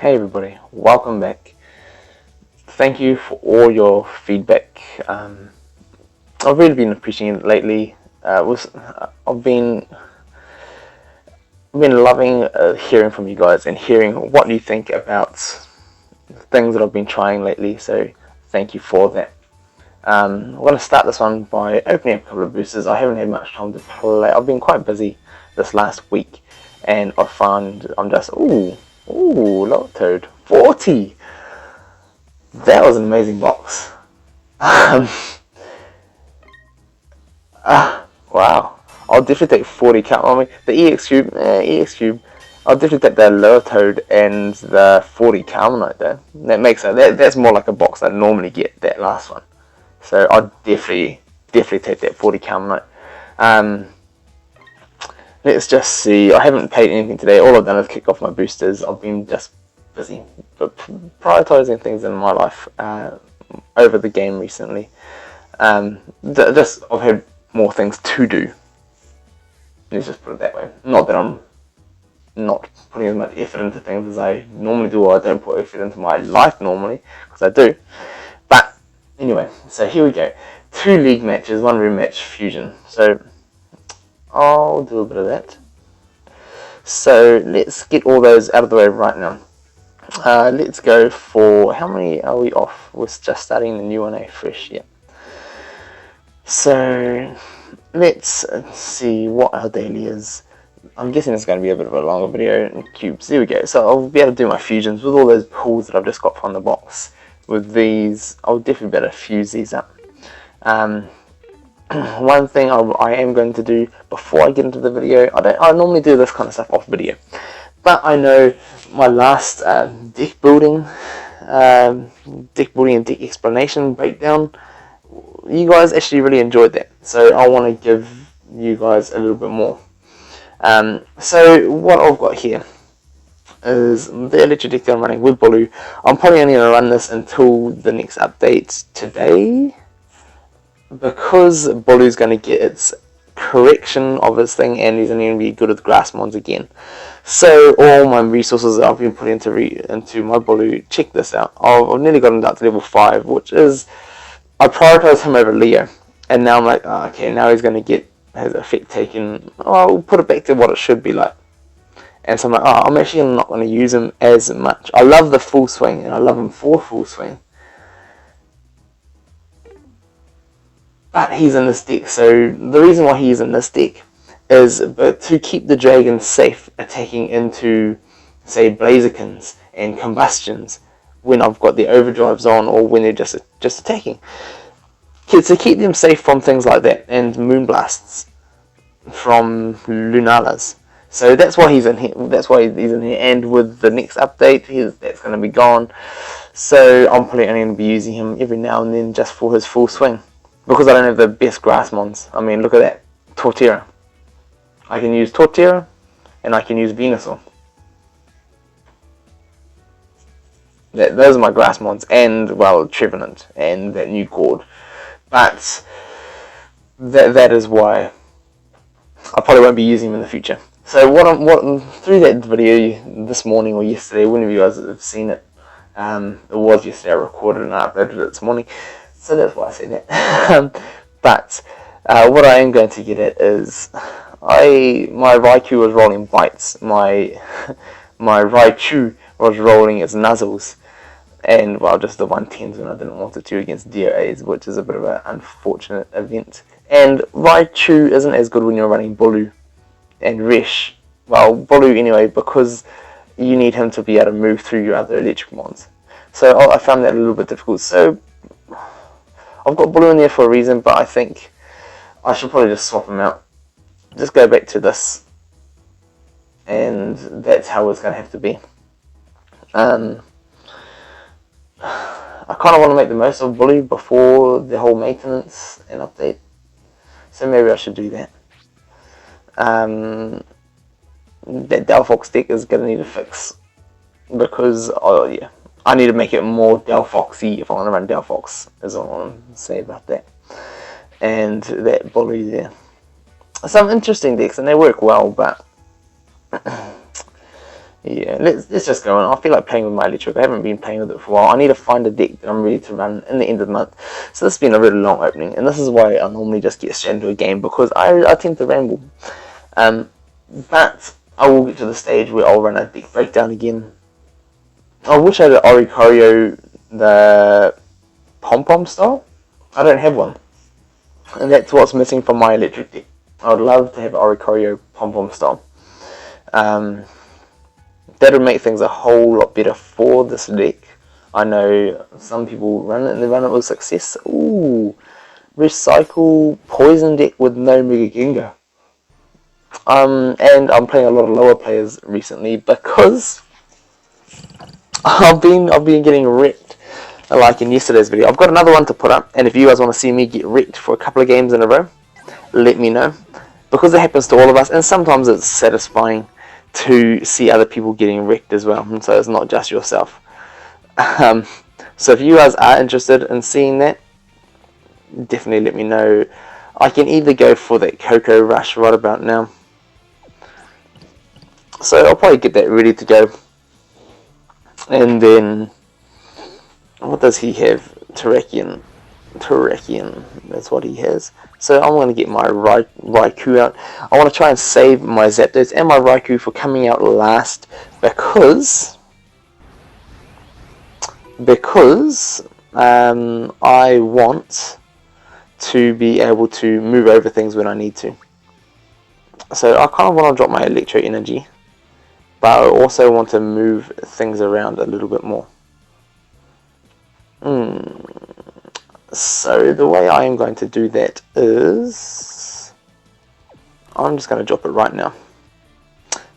Hey everybody, welcome back. Thank you for all your feedback. I've really been appreciating it lately. I've been loving hearing from you guys and hearing what you think about things that I've been trying lately. So thank you for that. I'm going to start this one by opening up a couple of boosters. I haven't had much time to play. I've been quite busy this last week, and I found I'm just low toad 40. That was an amazing box. Wow. I'll definitely take 40 count. I mean, the EX Cube. I'll definitely take the lower toad and the 40 Carmenite though. That makes it. That's more like a box I normally get, that last one. So I'll definitely take that 40 Carmenite. Let's just see. I haven't paid anything today. All I've done is kick off my boosters. I've been just busy prioritizing things in my life over the game recently. I've had more things to do. Let's just put it that way. Not that I'm not putting as much effort into things as I normally do, or I don't put effort into my life normally, because I do. But anyway, so here we go. 2 league matches, 1 room match, fusion. So I'll do a bit of that. So let's get all those out of the way right now. Let's go for, how many are we off? We're just starting the new one, fresh, yeah. So let's see what our daily is. I'm guessing it's going to be a bit of a longer video in cubes. There we go. So I'll be able to do my fusions with all those pulls that I've just got from the box. With these, I'll definitely be able to fuse these up. One thing I am going to do before I get into the video, I normally do this kind of stuff off video, but I know my last deck building and deck explanation breakdown, you guys actually really enjoyed that, so I want to give you guys a little bit more. So what I've got here is the electric deck that I'm running with Bolu. I'm probably only going to run this until the next update today, because Bolu's going to get its correction of his thing, and he's only going to be good with grass mons again. So all my resources that I've been putting into my Bolu, check this out. I've nearly gotten up to level 5, which is, I prioritize him over Leo, and now I'm like, oh, okay, now he's going to get his effect taken. I'll put it back to what it should be like. And so I'm like, oh, I'm actually not going to use him as much. I love the full swing, and I love him for full swing, but he's in this deck. So the reason why he's in this deck is to keep the dragon safe attacking into, say, Blazerkins and Combustions when I've got the overdrives on, or when they're just attacking. To keep them safe from things like that, and Moonblasts from Lunalas. So that's why he's in here. And with the next update, that's going to be gone. So I'm probably only going to be using him every now and then just for his full swing, because I don't have the best grass mons. I mean, look at that, Torterra. I can use Torterra, and I can use Venusaur. Those are my grass mons, and, well, Trevenant, and that new Cord. But that is why I probably won't be using them in the future. So through that video this morning or yesterday, whenever you guys have seen it, it was yesterday. I recorded and I uploaded it this morning, so that's why I say that. But what I am going to get at is, my Raikou was rolling bites. My Raichu was rolling its nuzzles. And, well, just the 110s when I didn't want it to against DOAs, which is a bit of an unfortunate event. And Raichu isn't as good when you're running Bolu and Resh. Well, Bolu anyway, because you need him to be able to move through your other electric mons. So I found that a little bit difficult. So I've got Bolu in there for a reason, but I think I should probably just swap him out. Just go back to this, and that's how it's going to have to be. I kind of want to make the most of Bully before the whole maintenance and update, so maybe I should do that. That Delphox deck is going to need a fix, because, oh yeah, I need to make it more Delphoxy if I want to run Delphox, is all I want to say about that. And that Bully there. Some interesting decks, and they work well, but Yeah, let's just go on. I feel like playing with my electric. I haven't been playing with it for a while. I need to find a deck that I'm ready to run in the end of the month. So this has been a really long opening, and this is why I normally just get straight into a game, because I tend to ramble. But I will get to the stage where I'll run a deck breakdown again. I wish I had Oricorio, the pom-pom style. I don't have one, and that's what's missing from my electric deck. I would love to have Oricorio pom-pom style. That would make things a whole lot better for this deck. I know some people run it and they run it with success. Ooh, recycle poison deck with no Mega Gengar. And I'm playing a lot of lower players recently because I've been getting wrecked. Like in yesterday's video, I've got another one to put up, and if you guys want to see me get wrecked for a couple of games in a row, let me know, because it happens to all of us, and sometimes it's satisfying to see other people getting wrecked as well, and so it's not just yourself. So if you guys are interested in seeing that, definitely let me know. I can either go for that Cocoa Rush right about now, so I'll probably get that ready to go, and then what does he have? Terrakion, that's what he has. So I'm going to get my Raikou out. I want to try and save my Zapdos and my Raikou for coming out last, because I want to be able to move over things when I need to. So I kind of want to drop my Electro Energy, but I also want to move things around a little bit more. So the way I am going to do that is I'm just going to drop it right now,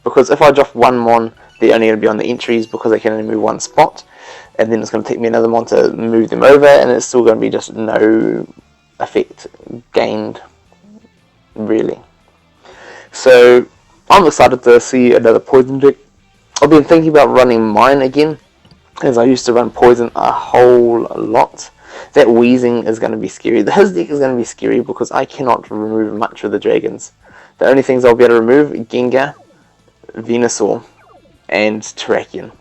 because if I drop one Mon, they're only going to be on the entries because they can only move one spot, and then it's going to take me another Mon to move them over, and it's still going to be just no effect gained, really. So I'm excited to see another poison deck. I've been thinking about running mine again, as I used to run poison a whole lot. That Wheezing is going to be scary. His deck is going to be scary because I cannot remove much of the dragons. The only things I'll be able to remove: Gengar, Venusaur, and Terrakion.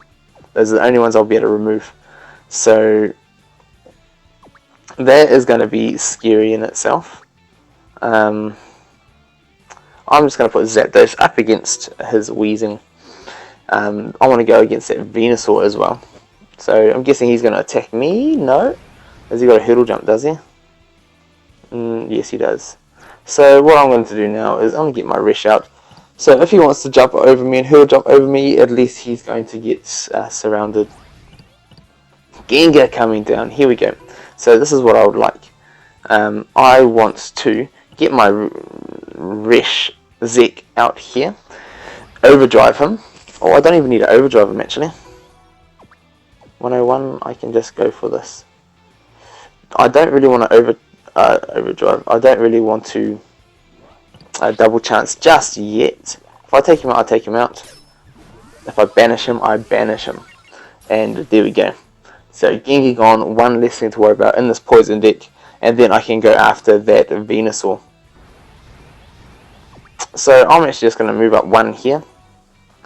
Those are the only ones I'll be able to remove. So that is going to be scary in itself. I'm just going to put Zapdos up against his Wheezing. I want to go against that Venusaur as well. So I'm guessing he's going to attack me. No? Has he got a hurdle jump, does he? Yes, he does. So what I'm going to do now is I'm going to get my Resh out. So if he wants to jump over me and hurdle jump over me, at least he's going to get surrounded. Gengar coming down. Here we go. So this is what I would like. I want to get my Resh Zek out here. Overdrive him. Oh, I don't even need to overdrive him actually. 101, I can just go for this. I don't really want to overdrive. I don't really want to double chance just yet. If I take him out, I take him out. If I banish him, I banish him. And there we go. So Gengar gone, one less thing to worry about in this poison deck. And then I can go after that Venusaur. So I'm actually just going to move up one here.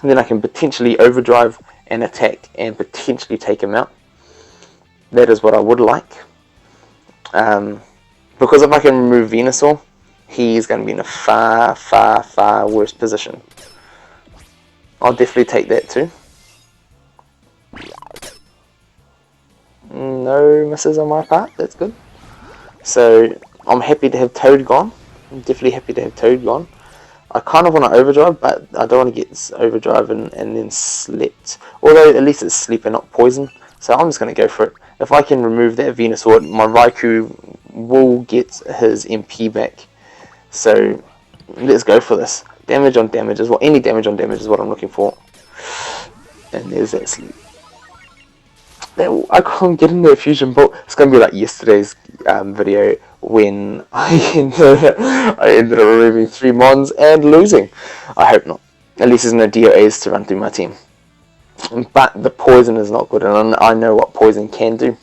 And then I can potentially overdrive and attack and potentially take him out. That is what I would like. Because if I can remove Venusaur, he's going to be in a far, far, far worse position. I'll definitely take that too. No misses on my part, that's good. So I'm happy to have Toad gone. I'm definitely happy to have Toad gone. I kind of want to overdrive, but I don't want to get overdrive and then slept. Although at least it's sleep and not poison. So I'm just going to go for it. If I can remove that Venusaur, my Raikou will get his MP back. So let's go for this. Damage on damage is what, any damage on damage is what I'm looking for. And there's that sleep. I can't get into a fusion bolt. It's going to be like yesterday's video when I ended up removing 3 Mons and losing. I hope not. At least there's no DOAs to run through my team. But the poison is not good, and I know what poison can do,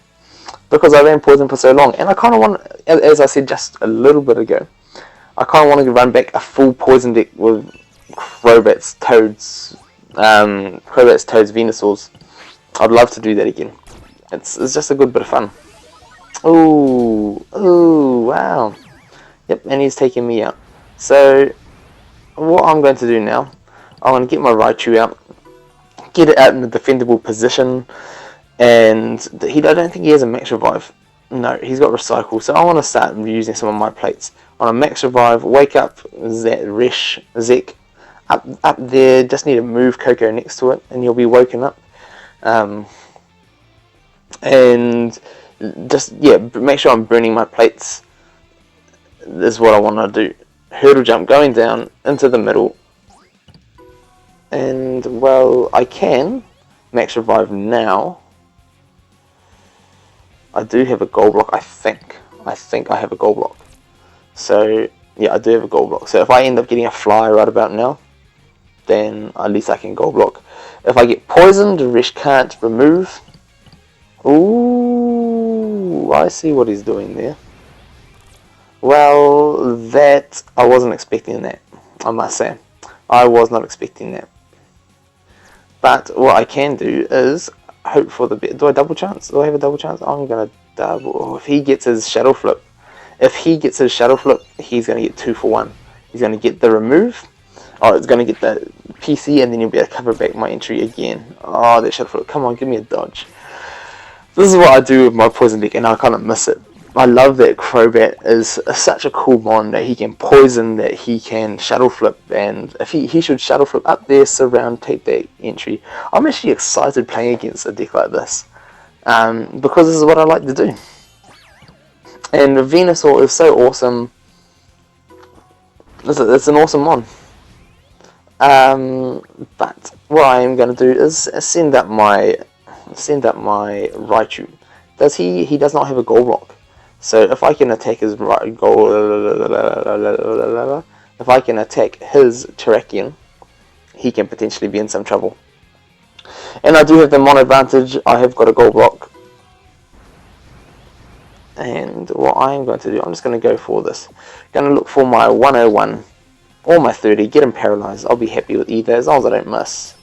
because I ran poison for so long. And I kind of want, as I said just a little bit ago, I kind of want to run back a full poison deck with Crobats, Toads, Crobats, Toads, Venusaurs. I'd love to do that again. It's just a good bit of fun. Ooh, wow. Yep, and he's taking me out. So, what I'm going to do now, I'm going to get my Raichu out, get it out in a defendable position, and I don't think he has a max revive. No, he's got recycle, so I want to start using some of my plates. On a max revive, wake up Zek, up there, just need to move Coco next to it, and you'll be woken up. And just, yeah, make sure I'm burning my plates. Is what I want to do. Hurdle jump, going down into the middle. And, well, I can max revive now. I do have a gold block, I think. I think I have a gold block. So, yeah, I do have a gold block. So if I end up getting a fly right about now, then at least I can gold block. If I get poisoned, Rish can't remove. Ooh, I see what he's doing there. Well, that, I wasn't expecting that, I must say. I was not expecting that. But what I can do is hope for the best. Do I double chance? Do I have a double chance? I'm going to double. If he gets his shadow flip, he's going to get 2 for 1. He's going to get the remove. Oh, it's going to get the PC, and then you'll be able to cover back my entry again. Oh, that shadow flip. Come on, give me a dodge. This is what I do with my poison deck, and I kind of miss it. I love that Crobat is such a cool mon that he can poison, that he can shuttle flip, and if he should shuttle flip up there, surround, take that entry. I'm actually excited playing against a deck like this, because this is what I like to do. And Venusaur is so awesome. It's an awesome mon. But what I am going to do is send up my Raichu. He does not have a gold block. So if I can attack his Terrakion, he can potentially be in some trouble. And I do have the mon advantage. I have got a gold block. And what I am going to do, I'm just going to go for this. Going to look for my 101 or my 30, get him paralyzed. I'll be happy with either as long as I don't miss.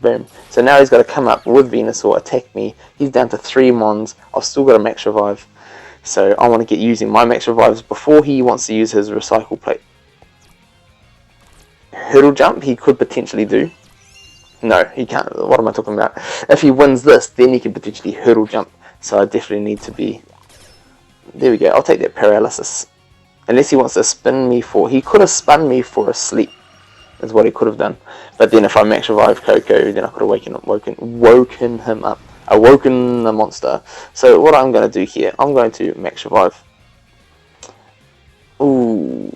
Boom. So now he's got to come up with Venusaur, attack me. He's down to 3 mons. I've still got a max revive. So I want to get using my max revives before he wants to use his recycle plate. Hurdle jump he could potentially do. No, he can't. What am I talking about? If he wins this, then he can potentially hurdle jump. So I definitely need to be... There we go. I'll take that paralysis. Unless he wants to spin me for... He could have spun me for a sleep. Is what he could have done. But then if I max revive Coco, then I could have woken him up. Awoken the monster. So what I'm going to do here, I'm going to max revive. Ooh.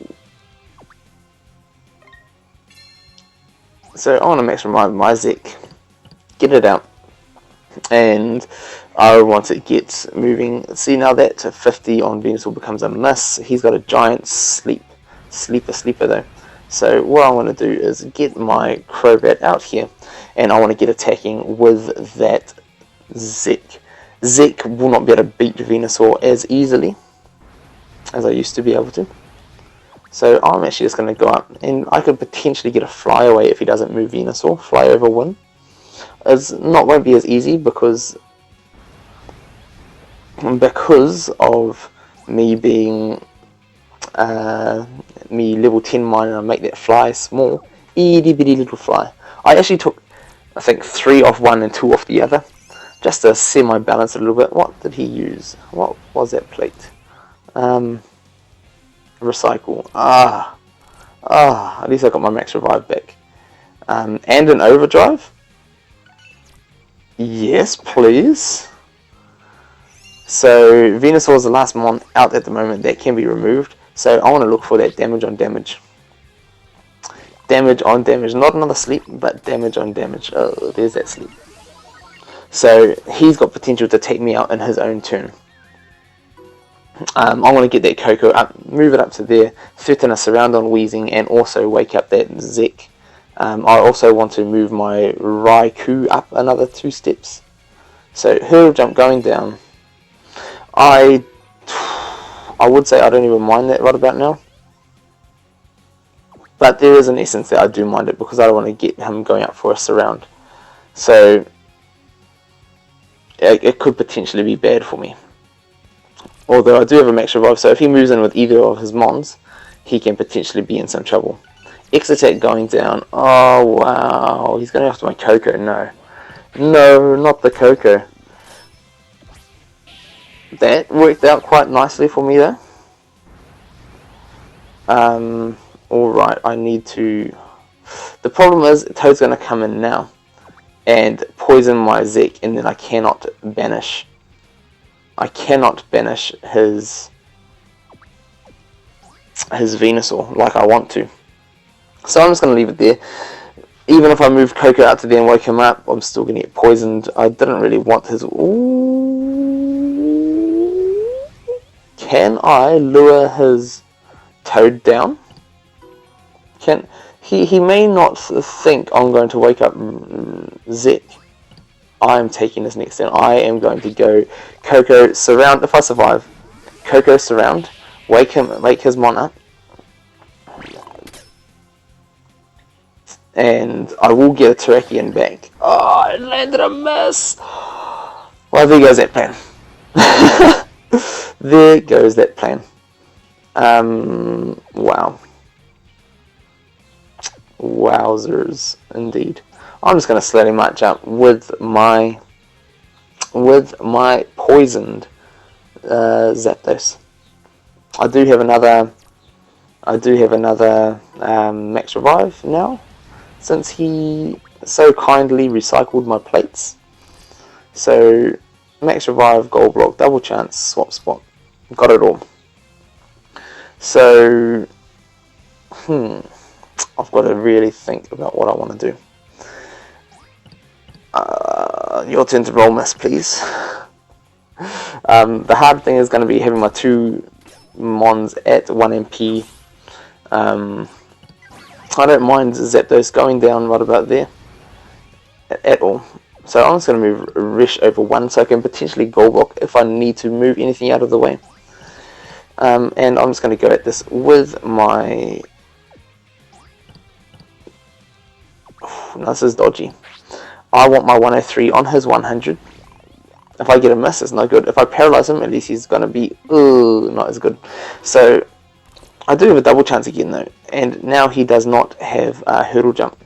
So I want to max revive my Zek. Get it out. And I want to get moving. See, now that 50 on Venusaur becomes a miss. He's got a giant sleeper though. So what I want to do is get my Crobat out here, and I want to get attacking with that Zek. Zek will not be able to beat Venusaur as easily as I used to be able to. So I'm actually just going to go up, and I could potentially get a fly away if he doesn't move Venusaur. Fly over win. Won't be as easy because of me being me level 10 mine, and I make that fly small, itty bitty little fly. I actually took, I think, 3 off one and 2 off the other, just to semi-balance it a little bit. What did he use? What was that plate? Recycle. At least I got my max revive back. And an overdrive? Yes, please. So Venusaur is the last mon out at the moment that can be removed. So I want to look for that damage on damage. Damage on damage. Not another sleep, but damage on damage. Oh, there's that sleep. So he's got potential to take me out in his own turn. I want to get that Coco up, move it up to there, threaten a surround on Wheezing, and also wake up that Zek. I also want to move my Raikou up another 2 steps. So hurdle jump going down. I would say I don't even mind that right about now. But there is an essence that I do mind it because I don't want to get him going up for a surround. So it could potentially be bad for me. Although I do have a max revive, so if he moves in with either of his mons, he can potentially be in some trouble. X attack going down. Oh wow, he's going after my Coco. No. No, not the Coco. That worked out quite nicely for me though. Alright, I need to... The problem is, Toad's going to come in now and poison my Zek, and then I cannot banish. I cannot banish his Venusaur like I want to. So I'm just going to leave it there. Even if I move Coco out to there and wake him up, I'm still going to get poisoned. I didn't really want his... Ooh. Can I lure his Toad down? He may not think I'm going to wake up Zek. I am taking this next turn. I am going to go Coco surround. If I survive, Coco surround. Wake his mon up. And I will get a Terrakion back. Oh, I landed a miss. Well, there goes that plan. There goes that plan. Wow. Wowzers, indeed. I'm just going to slowly march up with my poisoned Zapdos. I do have another max revive now, since he so kindly recycled my plates. So max revive, gold block, double chance, swap spot, got it all. So I've got to really think about what I want to do. Your turn to roll, miss, please. The hard thing is going to be having my two mons at 1 MP. I don't mind Zapdos going down right about there at all. So I'm just going to move Rish over 1 so I can potentially gold block if I need to move anything out of the way. And I'm just going to go at this with my... No, this is dodgy. I want my 103 on his 100. If I get a miss, it's not good. If I paralyze him, at least he's going to be not as good. So I do have a double chance again though. And now he does not have a hurdle jump.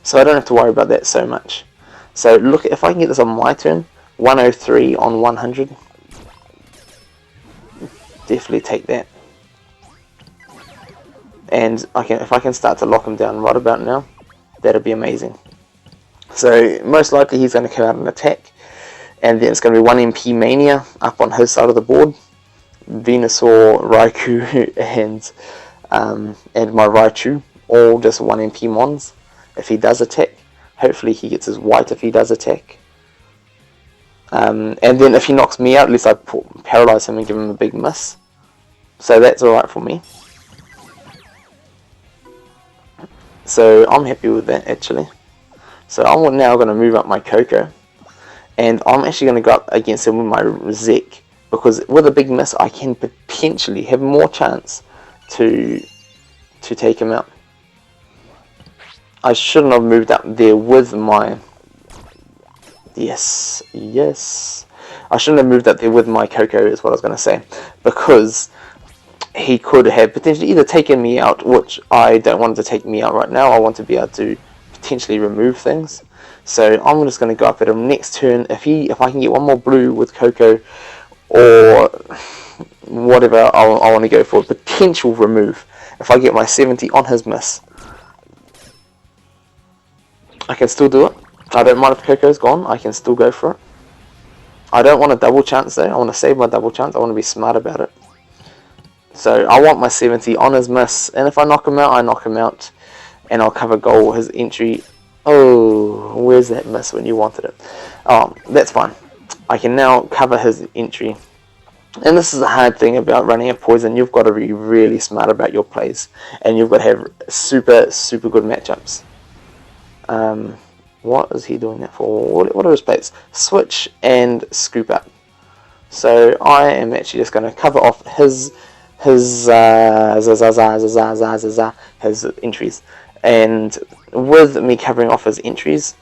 So I don't have to worry about that so much. So look, if I can get this on my turn, 103 on 100. Definitely take that. And if I can start to lock him down right about now, that'll be amazing. So most likely he's going to come out and attack, and then it's going to be 1 MP Mania up on his side of the board. Venusaur, Raikou, and my Raichu, all just 1 MP mons. If he does attack, hopefully he gets his white if he does attack. And then if he knocks me out, at least I paralyze him and give him a big miss. So that's alright for me. So I'm happy with that actually. So I'm now going to move up my Coco, and I'm actually going to go up against him with my Zek, because with a big miss I can potentially have more chance to take him out. I shouldn't have moved up there with my... Yes. I shouldn't have moved up there with my Coco is what I was going to say, because he could have potentially either taken me out, which I don't want to take me out right now. I want to be able to potentially remove things. So I'm just going to go up at him next turn. If I can get one more blue with Coco, or whatever I want to go for, potential remove. If I get my 70 on his miss, I can still do it. I don't mind if Coco's gone, I can still go for it. I don't want a double chance though. I want to save my double chance. I want to be smart about it. So I want my 70 on his miss, and if I knock him out, I knock him out, and I'll cover goal his entry. Oh, where's that miss when you wanted it? Oh, that's fine. I can now cover his entry. And this is the hard thing about running a poison. You've got to be really smart about your plays, and you've got to have super good matchups. What is he doing that for? What are his plays? Switch and scoop up. So I am actually just going to cover off his his his entries, and with me covering off his entries,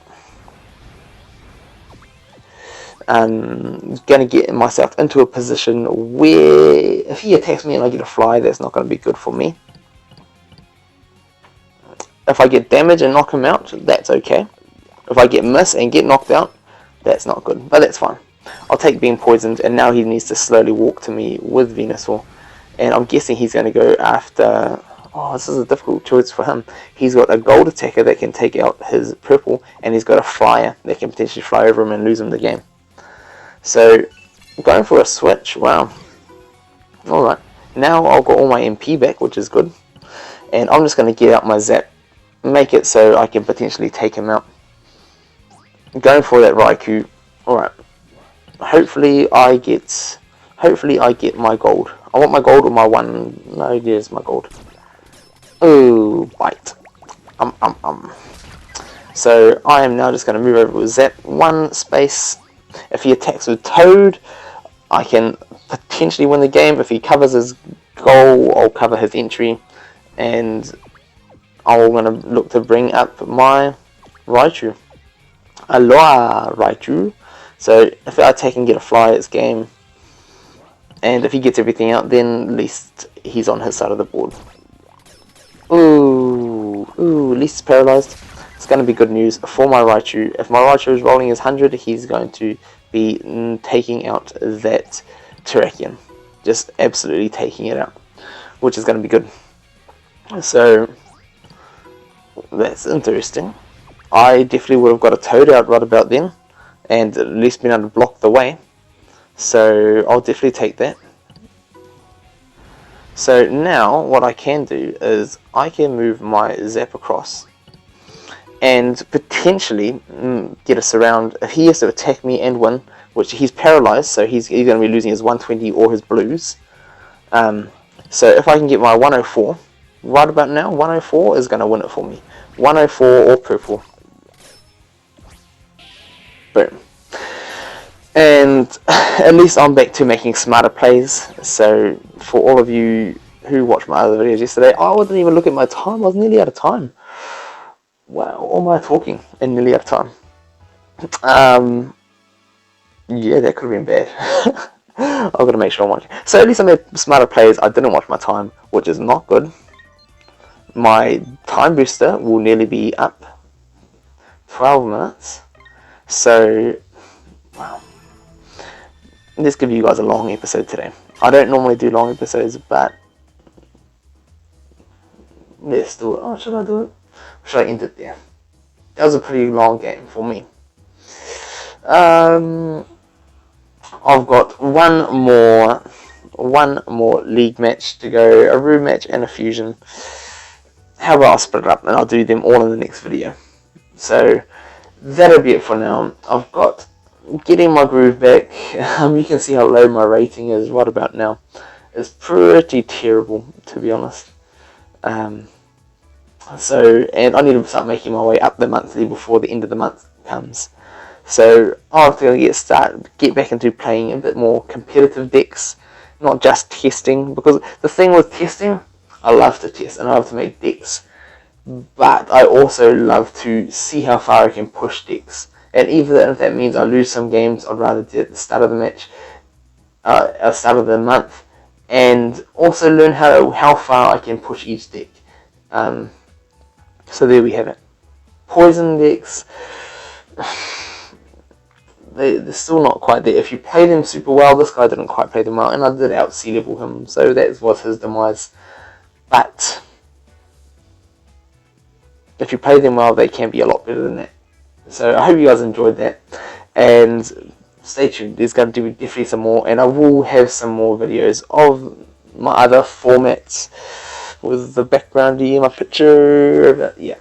I'm gonna get myself into a position where if he attacks me and I get a fly, that's not gonna be good for me. If I get damage and knock him out, that's okay. If I get miss and get knocked out, that's not good, but that's fine. I'll take being poisoned, and now he needs to slowly walk to me with Venusaur. And I'm guessing he's going to go after... Oh, this is a difficult choice for him. He's got a gold attacker that can take out his purple, and he's got a flyer that can potentially fly over him and lose him the game. So, going for a switch, wow. Alright, now I've got all my MP back, which is good. And I'm just going to get out my Zap, make it so I can potentially take him out. Going for that Raikou. Alright. Hopefully I get my gold. I want my gold or my one. No, there's my gold. Oh, bite. So I am now just going to move over with Zap. One space. If he attacks with Toad, I can potentially win the game. If he covers his goal, I'll cover his entry. And I'm going to look to bring up my Raichu. Aloha, Raichu. So if I attack and get a fly, it's game. And if he gets everything out, then at least he's on his side of the board. Ooh, at least it's paralyzed. It's going to be good news for my Raichu. If my Raichu is rolling his 100, he's going to be taking out that Terrakion. Just absolutely taking it out, which is going to be good. So that's interesting. I definitely would have got a Toad out right about then, and at least been able to block the way. So I'll definitely take that. So now what I can do is I can move my Zap across and potentially get us around. If he has to attack me and win, which he's paralyzed, so he's going to be losing his 120 or his blues. So if I can get my 104 right about now, 104 is going to win it for me. 104 or purple. Boom. And at least I'm back to making smarter plays. So for all of you who watched my other videos yesterday, I didn't even look at my time. I was nearly out of time. Wow, all my talking and nearly out of time. Yeah, that could have been bad. I've got to make sure I'm watching. So at least I made smarter plays. I didn't watch my time, which is not good. My time booster will nearly be up 12 minutes. So, wow. Let's give you guys a long episode today. I don't normally do long episodes, but let's do it. Oh, should I do it? Or should I end it there? That was a pretty long game for me. I've got one more league match to go, a room match and a fusion. How about I split it up and I'll do them all in the next video. So that'll be it for now. I've got getting my groove back. You can see how low my rating is right about now. It's pretty terrible, to be honest. So, and I need to start making my way up the monthly before the end of the month comes. So I'm going to get back into playing a bit more competitive decks, not just testing. Because the thing with testing, I love to test and I love to make decks, but I also love to see how far I can push decks. And even if that means I lose some games, I'd rather do it at the start of the match, at the start of the month, and also learn how far I can push each deck. So there we have it. Poison decks, they're still not quite there. If you play them super well, this guy didn't quite play them well, and I did out C-level him, so that was his demise. But if you play them well, they can be a lot better than that. So I hope you guys enjoyed that, and stay tuned. There's going to be definitely some more, and I will have some more videos of my other formats with the background here, my picture, but yeah.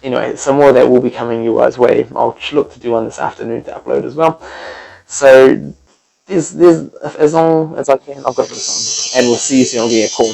Anyway, some more of that will be coming your guys' way. I'll look to do one this afternoon to upload as well. So there's as long as I can, I've got a bit of time, and we'll see you soon. I'll give you a call.